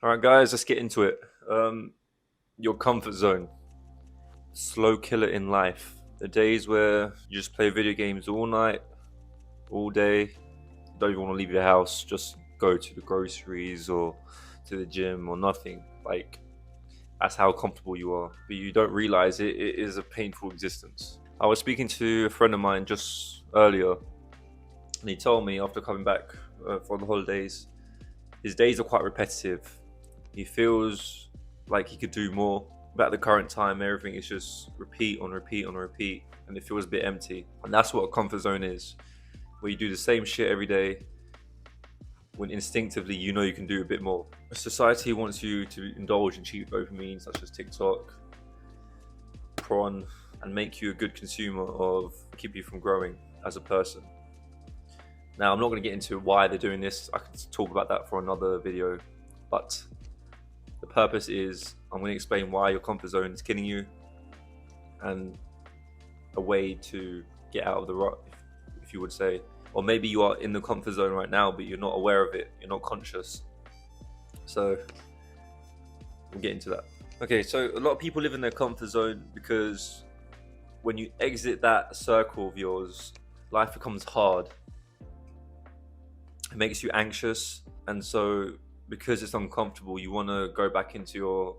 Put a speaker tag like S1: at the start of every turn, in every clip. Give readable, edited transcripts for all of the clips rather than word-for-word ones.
S1: All right, guys, let's get into it. Your comfort zone, slow killer in life. The days where you just play video games all night, all day, don't even want to leave your house, just go to the groceries or to the gym or nothing. Like, that's how comfortable you are. But you don't realize it is a painful existence. I was speaking to a friend of mine just earlier, and he told me after coming back from the holidays, his days are quite repetitive. He feels like he could do more, but at the current time, everything is just repeat on repeat on repeat, and it feels a bit empty. And that's what a comfort zone is, where you do the same shit every day when instinctively you know you can do a bit more. Society wants you to indulge in cheap dopamine, such as TikTok, prawn, and make you a good consumer of keep you from growing as a person. Now, I'm not going to get into why they're doing this. I could talk about that for another video, but the purpose is I'm going to explain why your comfort zone is killing you and a way to get out of the rut, if you would say. Or maybe you are in the comfort zone right now, but you're not aware of it. You're not conscious. So we'll get into that. Okay, so a lot of people live in their comfort zone because when you exit that circle of yours, life becomes hard. It makes you anxious, and so because it's uncomfortable, you want to go back into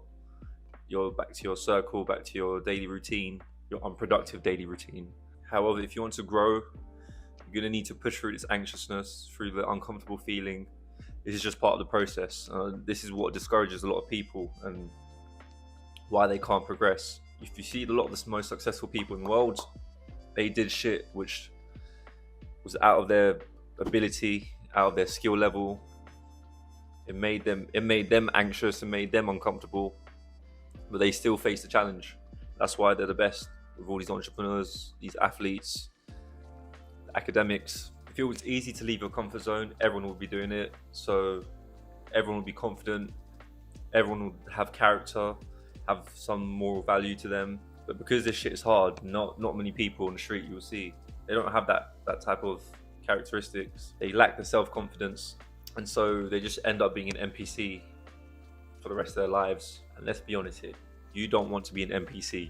S1: your back to your circle, back to your daily routine, your unproductive daily routine. However, if you want to grow, you're going to need to push through this anxiousness, through the uncomfortable feeling. This is just part of the process. This is what discourages a lot of people and why they can't progress. If you see a lot of the most successful people in the world, they did shit which was out of their ability, out of their skill level. It made them anxious and made them uncomfortable, but they still face the challenge. That's why they're the best with all these entrepreneurs, these athletes, academics. If it was easy to leave your comfort zone, everyone would be doing it. So everyone would be confident, everyone would have character, have some moral value to them. But because this shit is hard, not many people on the street you'll see, they don't have that type of characteristics. They lack the self-confidence, and so they just end up being an NPC for the rest of their lives. And let's be honest here, you don't want to be an NPC.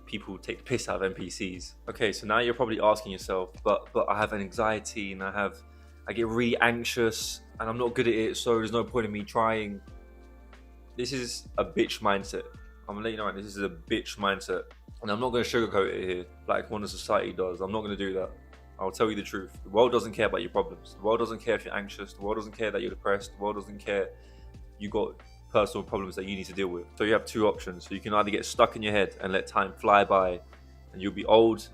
S1: People take the piss out of NPCs. Okay, so now you're probably asking yourself, but I have an anxiety and I get really anxious and I'm not good at it, so there's no point in me trying. This is a bitch mindset. I'm gonna let you know, this is a bitch mindset. And I'm not gonna sugarcoat it here like modern society does. I'm not gonna do that. I'll tell you the truth. The world doesn't care about your problems. The world doesn't care if you're anxious. The world doesn't care that you're depressed. The world doesn't care you got personal problems that you need to deal with. So you have two options. So you can either get stuck in your head and let time fly by and you'll be old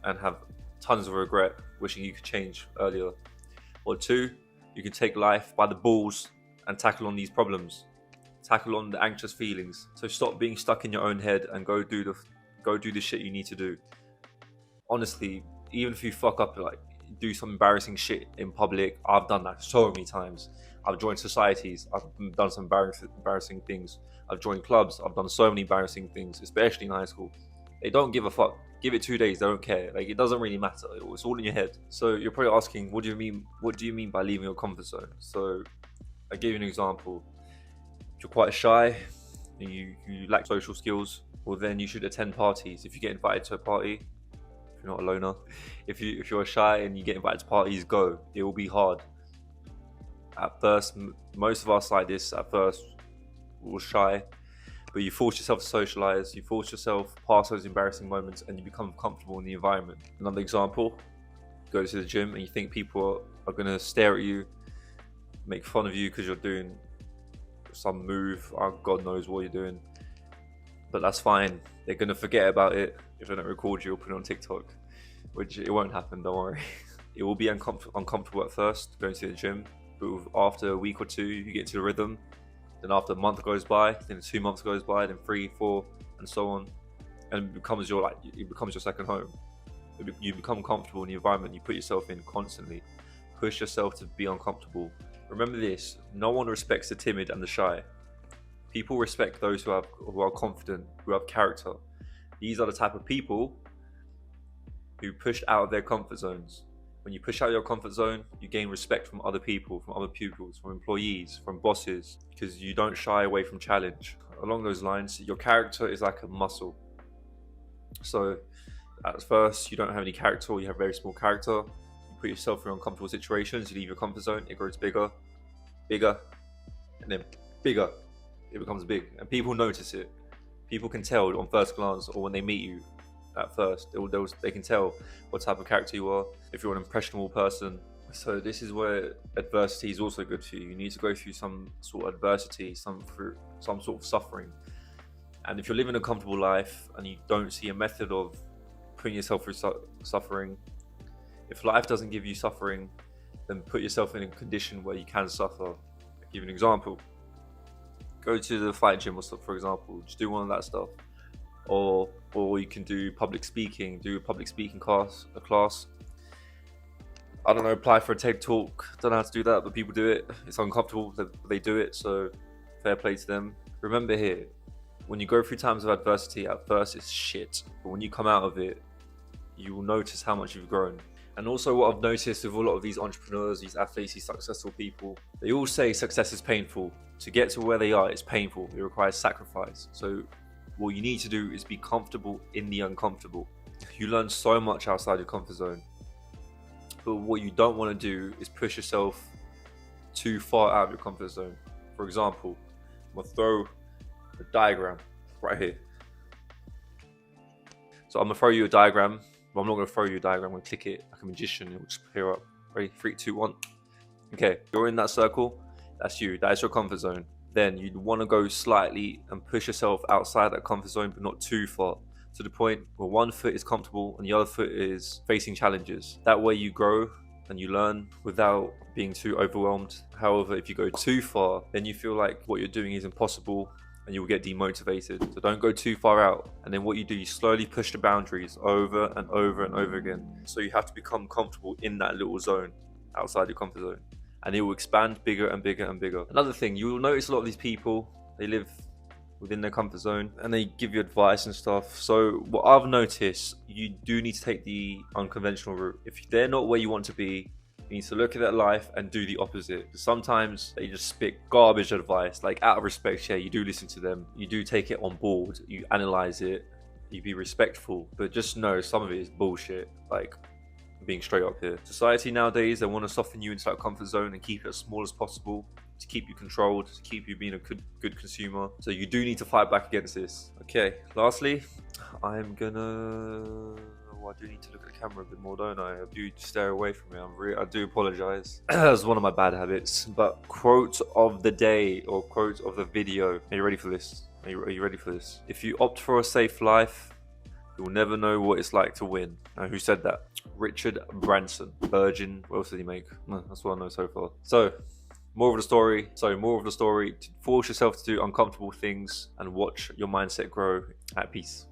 S1: and have tons of regret, wishing you could change earlier. Or two, you can take life by the balls and tackle on these problems. Tackle on the anxious feelings. So stop being stuck in your own head and go do the shit you need to do. Honestly, even if you fuck up, like do some embarrassing shit in public, I've done that so many times. I've joined societies, I've done some embarrassing things. I've joined clubs, I've done so many embarrassing things, especially in high school. They don't give a fuck. Give it 2 days, they don't care. Like, it doesn't really matter. It's all in your head. So you're probably asking, what do you mean by leaving your comfort zone? So I'll give you an example. If you're quite shy and you lack social skills, well then you should attend parties. If you get invited to a party, if you're not a loner, if you're shy and you get invited to parties, go. It will be hard. At first, most of us like this, at first we're shy, but you force yourself to socialize, you force yourself past those embarrassing moments and you become comfortable in the environment. Another example, go to the gym and you think people are going to stare at you, make fun of you because you're doing some move, God knows what you're doing, but that's fine. They're going to forget about it. If they don't record you or put it on TikTok, which it won't happen, don't worry. It will be uncomfortable at first, going to the gym, but after a week or two, you get into the rhythm. Then after a month goes by, then 2 months goes by, then 3, 4, and so on, and it becomes your second home. You become comfortable in the environment you put yourself in constantly. Push yourself to be uncomfortable. Remember this: no one respects the timid and the shy. People respect those who are confident, who have character. These are the type of people who push out of their comfort zones. When you push out your comfort zone, you gain respect from other people, from other pupils, from employees, from bosses, because because you don't shy away from challenge. Along those lines, your character is like a muscle. So at first, you don't have any character, or you have very small character. You put yourself in uncomfortable situations, you leave your comfort zone, it grows bigger, bigger, and then bigger. It becomes big, and people notice it. People can tell on first glance, or when they meet you at first, they can tell what type of character you are, if you're an impressionable person. So this is where adversity is also good for you. You need to go through some sort of adversity, some sort of suffering. And if you're living a comfortable life and you don't see a method of putting yourself through suffering, if life doesn't give you suffering, then put yourself in a condition where you can suffer. I'll give you an example. Go to the fight gym or stuff, for example. Just do one of that stuff. Or you can do public speaking. Do a public speaking class. I don't know, apply for a TED Talk. Don't know how to do that, but people do it. It's uncomfortable, they do it, so fair play to them. Remember here, when you go through times of adversity, at first it's shit. But when you come out of it, you will notice how much you've grown. And also what I've noticed with a lot of these entrepreneurs, these athletes, these successful people, they all say success is painful. To get to where they are, it's painful. It requires sacrifice. So what you need to do is be comfortable in the uncomfortable. You learn so much outside your comfort zone. But what you don't want to do is push yourself too far out of your comfort zone. For example, I'm going to throw a diagram right here. So I'm going to throw you a diagram. But I'm not going to throw you a diagram. I'm going to click it like a magician. It will just appear up. Ready? 3, 2, 1. Okay, you're in that circle. That's you. That is your comfort zone. Then you'd want to go slightly and push yourself outside that comfort zone, but not too far. To the point where one foot is comfortable and the other foot is facing challenges. That way you grow and you learn without being too overwhelmed. However, if you go too far, then you feel like what you're doing is impossible and you will get demotivated. So don't go too far out. And then what you do, you slowly push the boundaries over and over and over again. So you have to become comfortable in that little zone outside your comfort zone. And it will expand bigger and bigger and bigger. Another thing, you will notice a lot of these people, they live within their comfort zone and they give you advice and stuff. So what I've noticed, you do need to take the unconventional route. If they're not where you want to be, you need to look at their life and do the opposite. Sometimes they just spit garbage advice, like out of respect, yeah, you do listen to them, you do take it on board, you analyze it, you be respectful, but just know some of it is bullshit. Like, being straight up here, society nowadays, they want to soften you into that comfort zone and keep it as small as possible to keep you controlled, to keep you being a good consumer. So you do need to fight back against this. Okay, lastly, I'm gonna, I do need to look at the camera a bit more, don't I? I do stare away from it. I do apologize. That's one of my bad habits. But quote of the day, or quote of the video. Are you ready for this? Are you ready for this? If you opt for a safe life, you'll never know what it's like to win. Now, who said that? Richard Branson. Virgin. What else did he make? No, that's what I know so far. So, moral of the story, to force yourself to do uncomfortable things and watch your mindset grow. At peace.